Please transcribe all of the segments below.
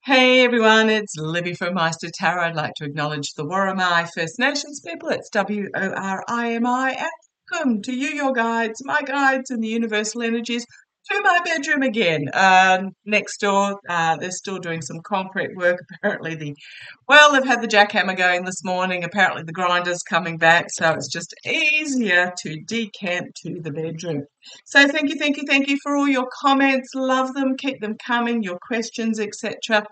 Hey everyone, it's Libby from Meister Tarot. I'd like to acknowledge the Worimi First Nations people. It's Worimi, and welcome to you, your guides, my guides, and the universal energies to my bedroom again. Next door, they're still doing some concrete work. Apparently, they've had the jackhammer going this morning. Apparently, the grinder's coming back, so it's just easier to decamp to the bedroom. So thank you for all your comments. Love them. Keep them coming. Your questions, etc.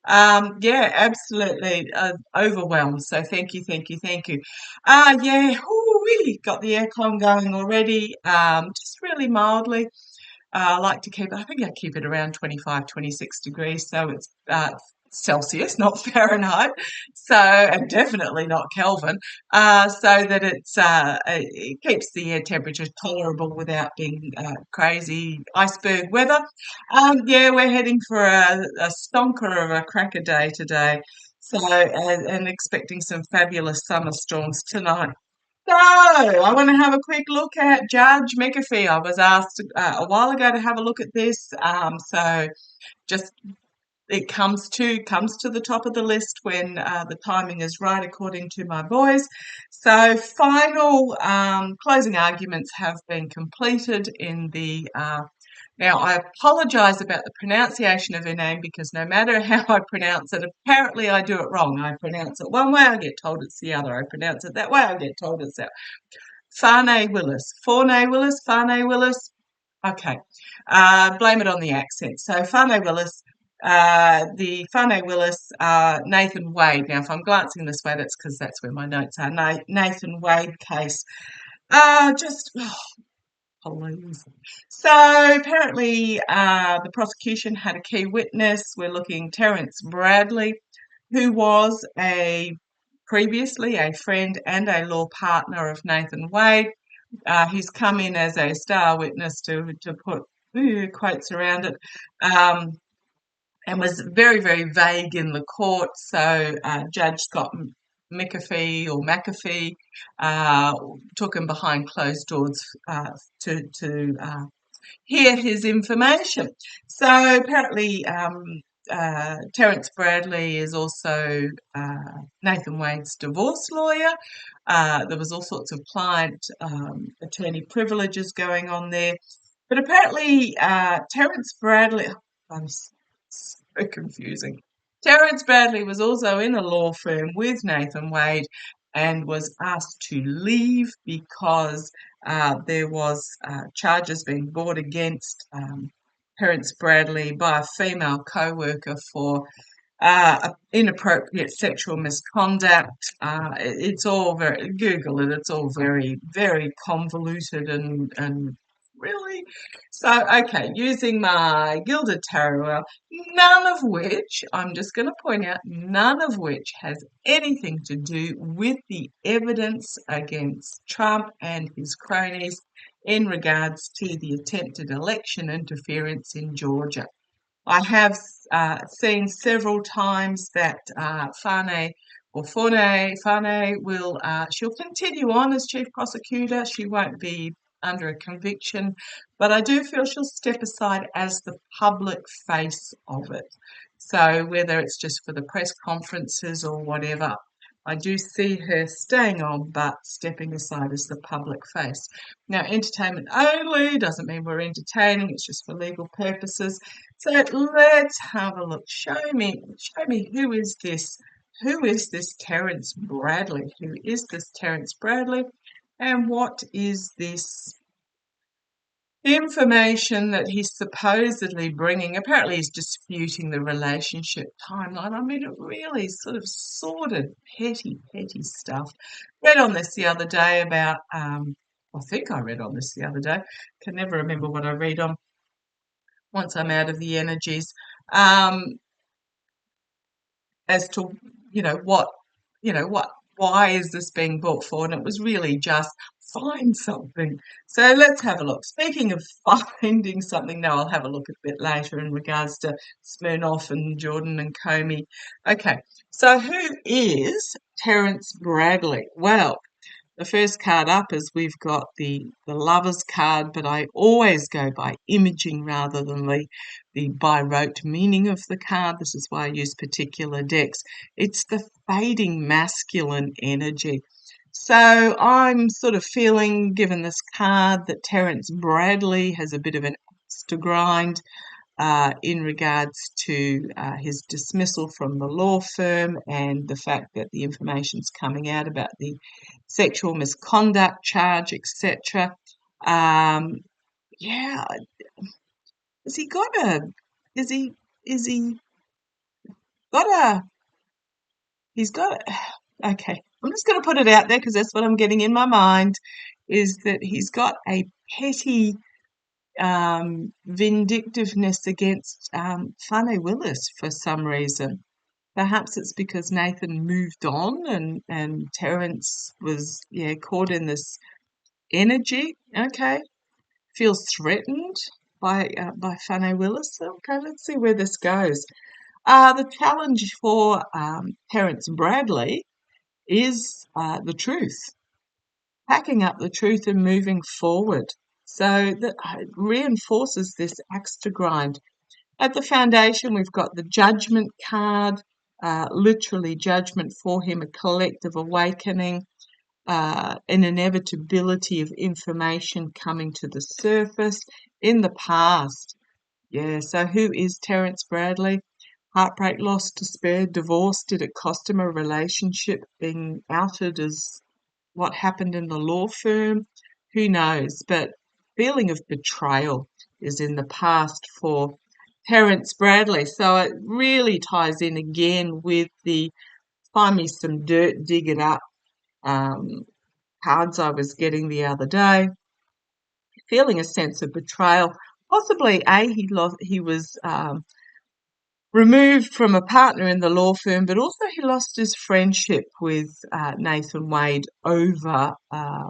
Yeah, absolutely overwhelmed. So thank you. Yeah, we got the aircon going already. Just really mildly. I like to keep, I think I keep it around 25, 26 degrees. So it's Celsius, not Fahrenheit. So, and definitely not Kelvin. So that it keeps the air temperature tolerable without being crazy iceberg weather. Yeah, we're heading for a stonker of a cracker day today. So, and expecting some fabulous summer storms tonight. So, I want to have a quick look at Judge McAfee. I was asked a while ago to have a look at this. So just it comes to the top of the list when the timing is right, according to my boys. So final closing arguments have been completed in the. Now, I apologise about the pronunciation of her name because no matter how I pronounce it, apparently I do it wrong. I pronounce it one way, I get told it's the other. I pronounce it that way, I get told it's that. Fani Willis. Okay, blame it on the accent. So Fani Willis, the Fani Willis, Nathan Wade. Now, if I'm glancing this way, that's because that's where my notes are. Nathan Wade case. Just Please. So apparently, the prosecution had a key witness. We're looking Terence Bradley, who was previously a friend and a law partner of Nathan Wade. He's come in as a star witness to put quotes around it, and was very, very vague in the court. So Judge Scott McAfee took him behind closed doors to hear his information. So apparently, Terence Bradley is also Nathan Wade's divorce lawyer. There was all sorts of client attorney privileges going on there. But apparently, Terence Bradley, I'm so confusing. Terence Bradley was also in a law firm with Nathan Wade and was asked to leave because there was charges being brought against Terence Bradley by a female co-worker for inappropriate sexual misconduct. It's all Google it, it's all very, very convoluted and really. So, okay, using my Gilded Tarot, none of which, I'm just going to point out, none of which has anything to do with the evidence against Trump and his cronies in regards to the attempted election interference in Georgia. I have seen several times that Fani will, she'll continue on as chief prosecutor. She won't be under a conviction, but I do feel she'll step aside as the public face of it. So whether it's just for the press conferences or whatever, I do see her staying on but stepping aside as the public face. Now, entertainment only doesn't mean we're entertaining, it's just for legal purposes. So let's have a look. Show me who is this? Who is this Terence Bradley? Who is this Terence Bradley? And what is this information that he's supposedly bringing? Apparently he's disputing the relationship timeline. I mean, it really sort of sordid, petty stuff. Read on this the other day about, I think I read on this the other day. Can never remember what I read on once I'm out of the energies. As to, why is this being brought forward? And it was really just find something. So let's have a look. Speaking of finding something, now I'll have a look a bit later in regards to Smirnoff and Jordan and Comey. Okay, so who is Terence Bradley? Well, The first card up is we've got the Lovers card, but I always go by imaging rather than the by rote meaning of the card. This is why I use particular decks. It's the fading masculine energy. So I'm sort of feeling, given this card, that Terence Bradley has a bit of an axe to grind in regards to his dismissal from the law firm and the fact that the information's coming out about the sexual misconduct charge, etc. Yeah, has he got a? Is he got a? He's got. Okay, I'm just going to put it out there because that's what I'm getting in my mind. Is that he's got a petty vindictiveness against Fani Willis for some reason. Perhaps it's because Nathan moved on and Terence was caught in this energy. Okay, feels threatened by Fani Willis. Okay, let's see where this goes. The challenge for Terence Bradley is the truth, packing up the truth and moving forward. So that reinforces this axe to grind. At the foundation, we've got the Judgment card, literally judgment for him, a collective awakening, an inevitability of information coming to the surface in the past. Yeah, so who is Terence Bradley? Heartbreak, loss, despair, divorce. Did it cost him a relationship, being outed as what happened in the law firm? Who knows? But feeling of betrayal is in the past for Terence Bradley. So it really ties in again with the find me some dirt, dig it up cards I was getting the other day. Feeling a sense of betrayal. Possibly, he was removed from a partner in the law firm, but also he lost his friendship with Nathan Wade over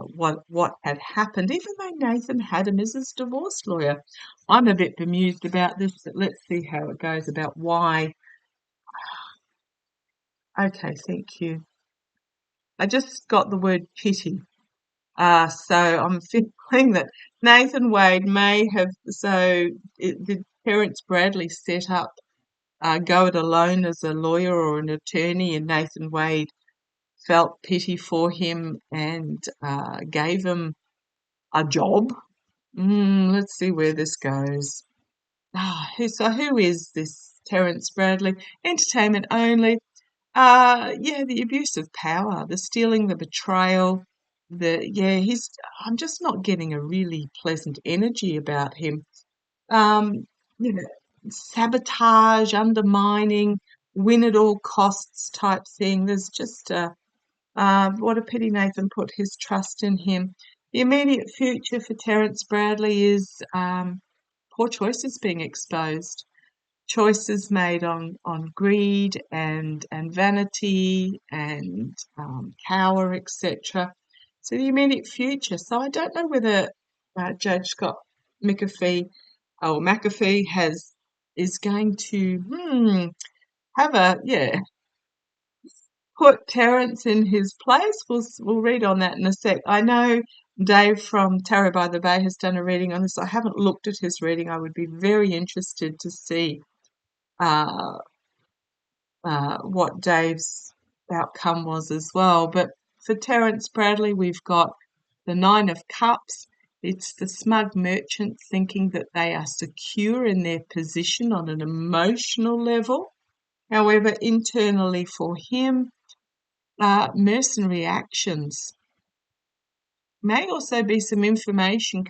what had happened, even though Nathan had him as his divorce lawyer. I'm a bit bemused about this, but let's see how it goes about why. Okay, thank you. I just got the word pity. So I'm feeling that Nathan Wade may have, did Terence Bradley set up go it alone as a lawyer or an attorney, and Nathan Wade felt pity for him and gave him a job. Let's see where this goes. So who is this Terence Bradley? Entertainment only. The abuse of power, the stealing, the betrayal. He's. I'm just not getting a really pleasant energy about him. Um, you know, Sabotage, undermining, win at all costs type thing. There's just what a pity Nathan put his trust in him. The immediate future for Terence Bradley is poor choices being exposed, choices made on greed and vanity and power, etc. So the immediate future. So I don't know whether Judge Scott McAfee is going to have put Terence in his place. We'll read on that in a sec. I know Dave from Tarot by the Bay has done a reading on this. I haven't looked at his reading. I would be very interested to see uh, what Dave's outcome was as well. But for Terence Bradley, we've got the Nine of Cups. It's the smug merchant thinking that they are secure in their position on an emotional level. However, internally for him, mercenary actions. May also be some information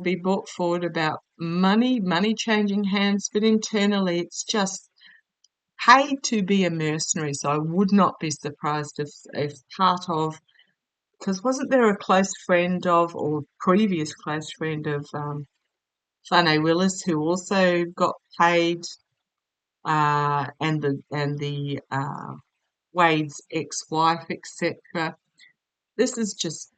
be brought forward about money changing hands, but internally it's just paid to be a mercenary. So I would not be surprised if part of, because wasn't there a close friend of, or previous close friend of Fani Willis who also got paid, and the Wade's ex-wife, etc. This is just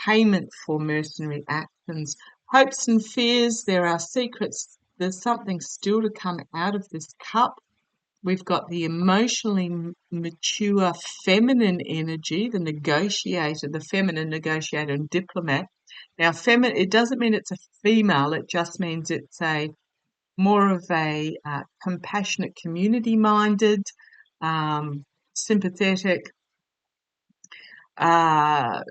payment for mercenary actions. Hopes and fears, there are secrets. There's something still to come out of this cup. We've got the emotionally mature feminine energy, the negotiator, the feminine negotiator and diplomat. Now, it doesn't mean it's a female. It just means it's a more of a compassionate, community-minded, sympathetic, uh,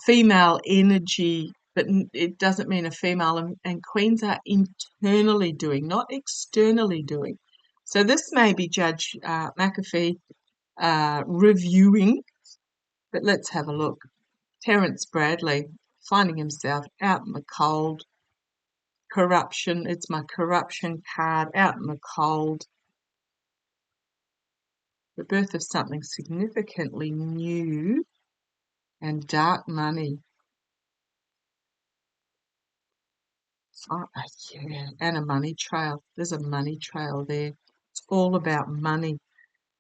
female energy, but it doesn't mean a female. And queens are internally doing, not externally doing. So this may be Judge McAfee reviewing, but let's have a look. Terence Bradley finding himself out in the cold. Corruption, it's my corruption card, out in the cold. The birth of something significantly new and dark money. Oh, yeah, and a money trail. There's a money trail there. It's all about money.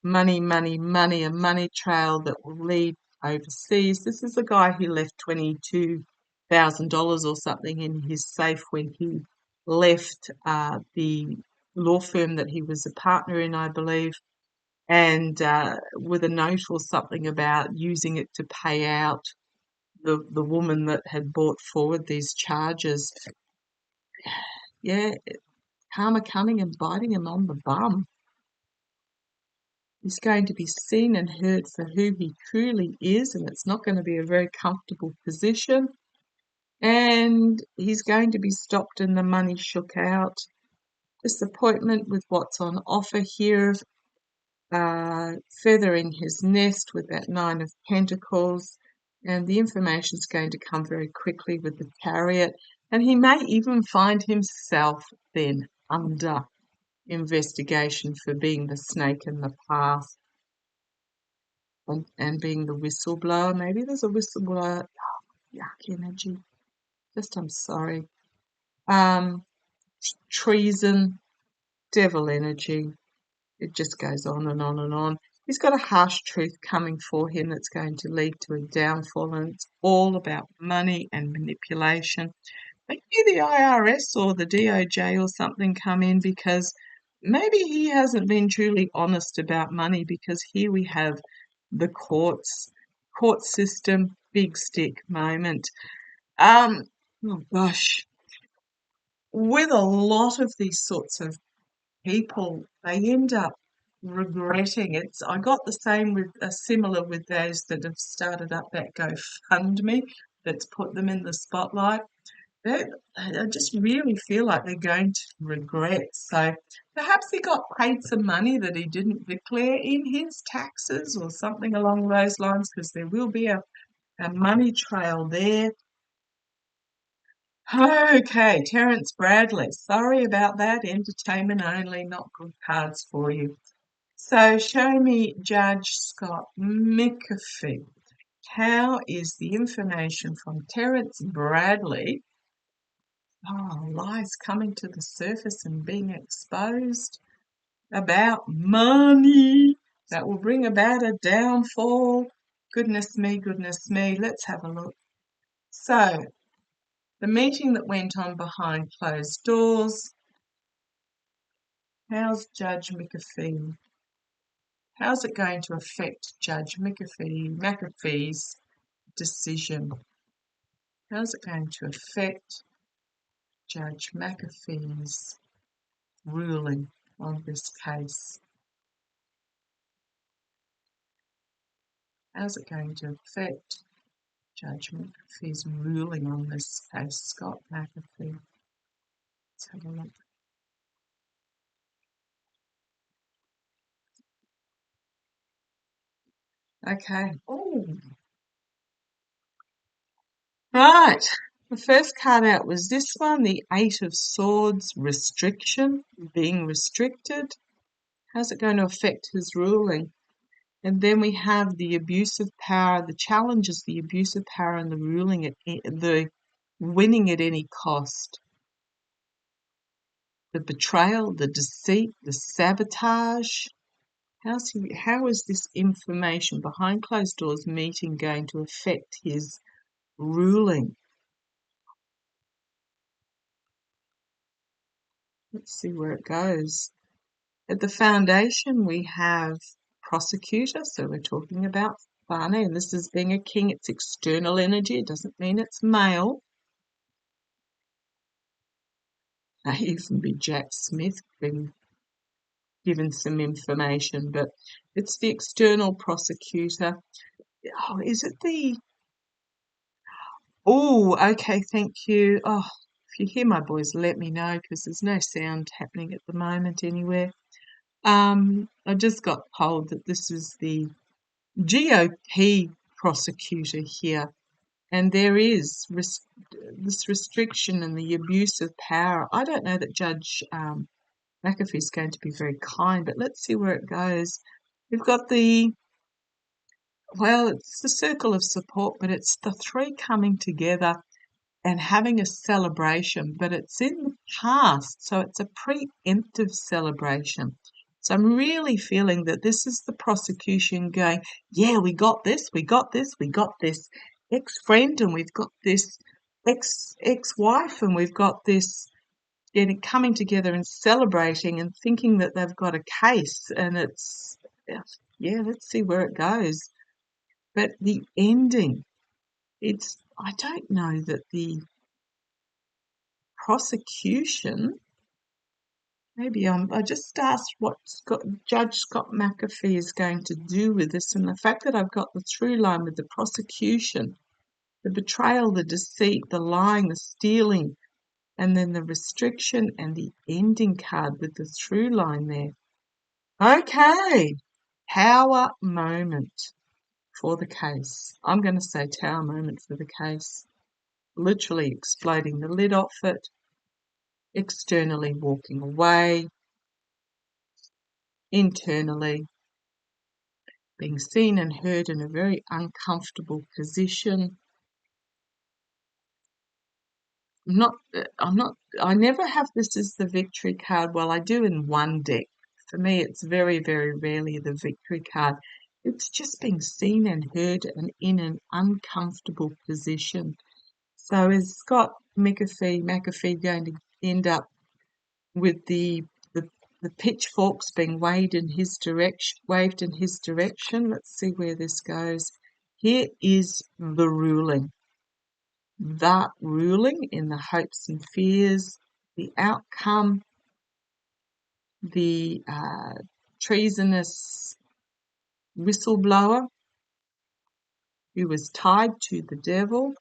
Money, money, money, a money trail that will lead overseas. This is the guy who left $22,000 or something in his safe when he left the law firm that he was a partner in, I believe, and with a note or something about using it to pay out the woman that had brought forward these charges. Yeah, karma coming and biting him on the bum. He's going to be seen and heard for who he truly is, and it's not going to be a very comfortable position. And he's going to be stopped and the money shook out. Disappointment with what's on offer here. Feathering his nest with that Nine of Pentacles. And the information is going to come very quickly with the Chariot. And he may even find himself then under investigation for being the snake in the path and being the whistleblower. Maybe there's a whistleblower. Oh, yuck energy. I'm sorry. Treason, devil energy. It just goes on and on and on. He's got a harsh truth coming for him that's going to lead to a downfall, and it's all about money and manipulation. Maybe the IRS or the DOJ or something come in, because maybe he hasn't been truly honest about money, because here we have the court system, big stick moment. Oh gosh. With a lot of these sorts of people, they end up regretting it. I got the same with similar with those that have started up that GoFundMe that's put them in the spotlight. I just really feel like they're going to regret. So perhaps he got paid some money that he didn't declare in his taxes or something along those lines, because there will be a money trail there. Okay, Terence Bradley. Sorry about that. Entertainment only, not good cards for you. So show me Judge Scott McAfee. How is the information from Terence Bradley? Lies coming to the surface and being exposed about money that will bring about a downfall. Goodness me, goodness me. Let's have a look. So, the meeting that went on behind closed doors. How's Judge McAfee? How's it going to affect Judge McAfee's decision? How's it going to affect Judge McAfee's ruling on this case? How's it going to affect Judge McAfee's ruling on this case, Scott McAfee? Let's have a look. Okay. Oh. Right. The first card out was this one, the Eight of Swords, restriction, being restricted. How's it going to affect his ruling? And then we have the abuse of power. The challenge is the abuse of power and the the winning at any cost. The betrayal, the deceit, the sabotage. How is this information behind closed doors meeting going to affect his ruling? Let's see where it goes. At the foundation, we have prosecutor, so we're talking about Fani, and this is being a king. It's external energy. It doesn't mean it's male. May even be Jack Smith being given some information, but it's the external prosecutor. Oh, is it the... Oh, okay, thank you. Oh, if you hear my voice, let me know, because there's no sound happening at the moment anywhere. I just got told that this is the GOP prosecutor here, and there is this restriction and the abuse of power. I don't know that Judge McAfee's going to be very kind, but let's see where it goes. We've got it's the circle of support, but it's the three coming together and having a celebration, but it's in the past, so it's a preemptive celebration. So I'm really feeling that this is the prosecution going, yeah, we got this, we got this, we got this ex-friend, and we've got this ex-wife, and we've got this coming together and celebrating and thinking that they've got a case, and it's, yeah, let's see where it goes. But the ending, I don't know that the prosecution, maybe I just asked what Judge Scott McAfee is going to do with this, and the fact that I've got the through line with the prosecution, the betrayal, the deceit, the lying, the stealing, and then the restriction and the ending card with the through line there. Okay, power moment for the case. I'm going to say tower moment for the case. Literally exploding the lid off it, externally walking away, internally being seen and heard in a very uncomfortable position. I never have this as the victory card. Well, I do in one deck. For me, it's very, very rarely the victory card. It's just being seen and heard and in an uncomfortable position. So is Scott McAfee going to end up with the pitchforks being waved in his direction? Let's see where this goes. Here is the ruling. That ruling in the hopes and fears, the outcome, the treasonous whistleblower who was tied to the devil,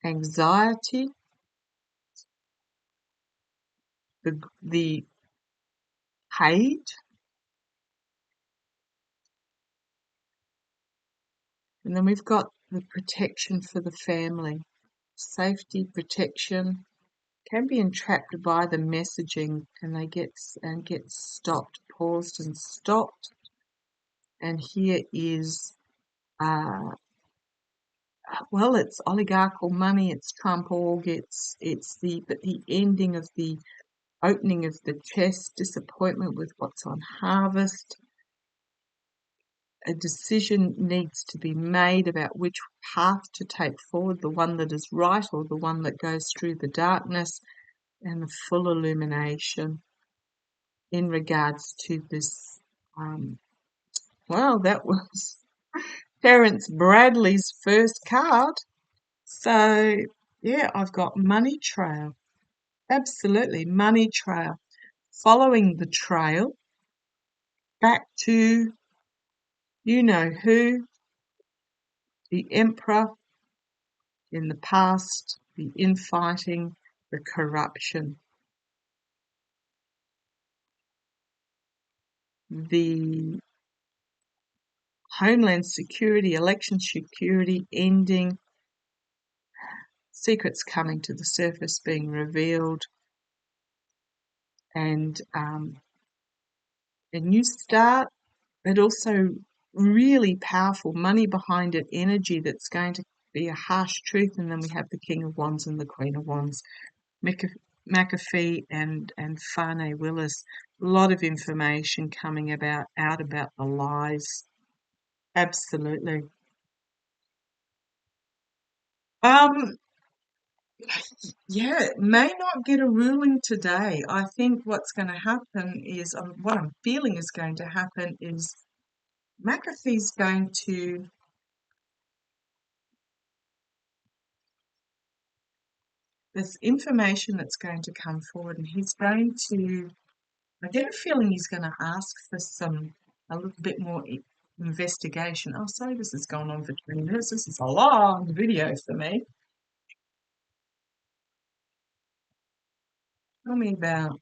anxiety, the hate, and then we've got the protection for the family, safety, protection. Can be entrapped by the messaging, and they get stopped, paused and stopped. And here is it's oligarchical money, it's Trump org, it's the ending of the opening of the chest, disappointment with what's on harvest. A decision needs to be made about which path to take forward, the one that is right or the one that goes through the darkness, and the full illumination in regards to this. That was Terence Bradley's first card. So, yeah, I've got money trail. Absolutely, money trail. Following the trail back to you know who, the emperor in the past, the infighting, the corruption, the homeland security, election security ending, secrets coming to the surface, being revealed, and a new start, but also really powerful money behind it, energy that's going to be a harsh truth. And then we have the King of Wands and the Queen of Wands, McAfee and Fani Willis. A lot of information coming out about the lies. Absolutely. Yeah, may not get a ruling today. I think what's going to happen is, what I'm feeling is going to happen is McAfee's going to, there's information that's going to come forward, and he's going to, I get a feeling he's going to ask for a little bit more investigation. Oh, sorry, this has gone on for 20 minutes. This is a long video for me. Tell me about,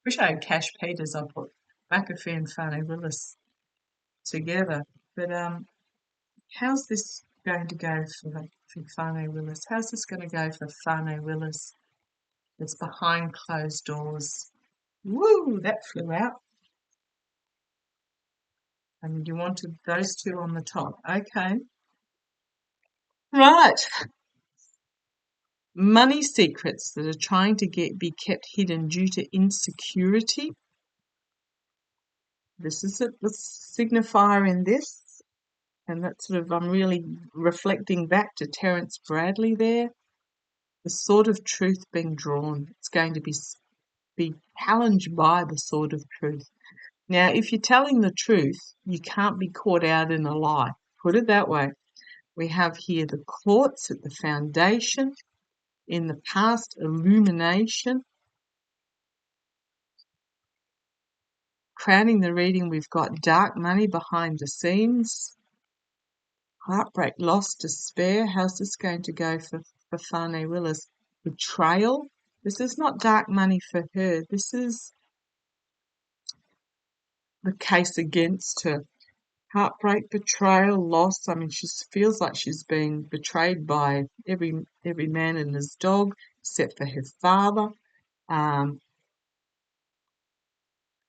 wish I had Cash Peters. I put McAfee and Fani Willis together. But how's this going to go for Fani Willis? How's this going to go for Fani Willis? It's behind closed doors. Woo, that flew out. And you wanted those two on the top. Okay. Right. Money secrets that are trying to be kept hidden due to insecurity. This is the signifier in this. And that's sort of, I'm really reflecting back to Terence Bradley there. The sword of truth being drawn. It's going to be challenged by the sword of truth. Now, if you're telling the truth, you can't be caught out in a lie. Put it that way. We have here the courts at the foundation. In the past, illumination. Crowning the reading, we've got dark money behind the scenes. Heartbreak, loss, despair. How's this going to go for Fani Willis? Betrayal. This is not dark money for her. This is the case against her. Heartbreak, betrayal, loss. I mean, she feels like she's been betrayed by every man and his dog, except for her father.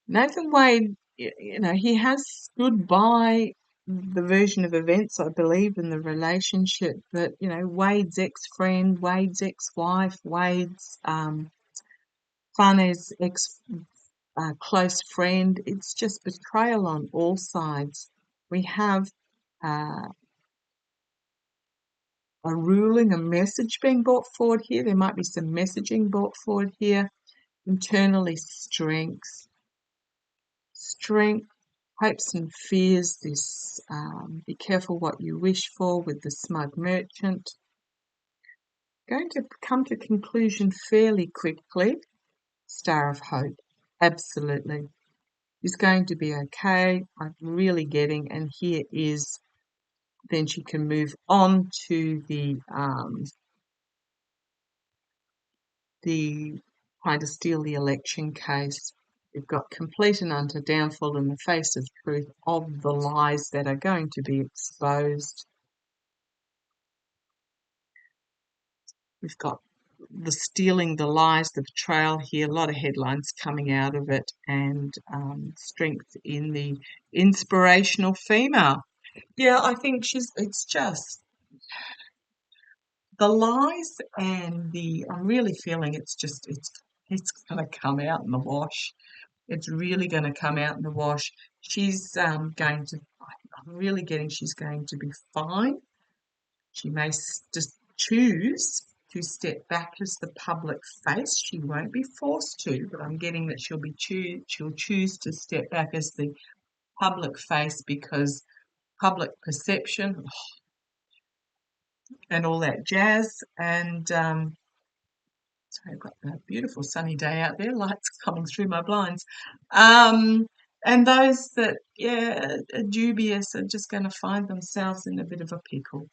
Nathan Wade, he has stood by the version of events, I believe, in the relationship. But Wade's ex-friend, Wade's ex-wife, Wade's Fani's close friend. It's just betrayal on all sides. We have a ruling, a message being brought forward here. There might be some messaging brought forward here. Internally, strength, hopes and fears. This be careful what you wish for with the smug merchant. Going to come to conclusion fairly quickly. Star of Hope, absolutely. Is going to be okay. I'm really getting, and here is, then she can move on to the trying to steal the election case. We've got complete and utter downfall in the face of truth of the lies that are going to be exposed. We've got the stealing, the lies, the betrayal here, a lot of headlines coming out of it, and strength in the inspirational female. Yeah, I think it's just the lies and I'm really feeling it's going to come out in the wash. It's really going to come out in the wash. She's I'm really getting she's going to be fine. She may just choose to step back as the public face. She won't be forced to, but I'm getting that she'll choose to step back as the public face because public perception and all that jazz. And so I've got a beautiful sunny day out there, lights coming through my blinds. And those that, are dubious are just going to find themselves in a bit of a pickle.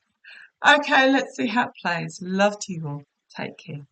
Okay, let's see how it plays. Love to you all. Take care.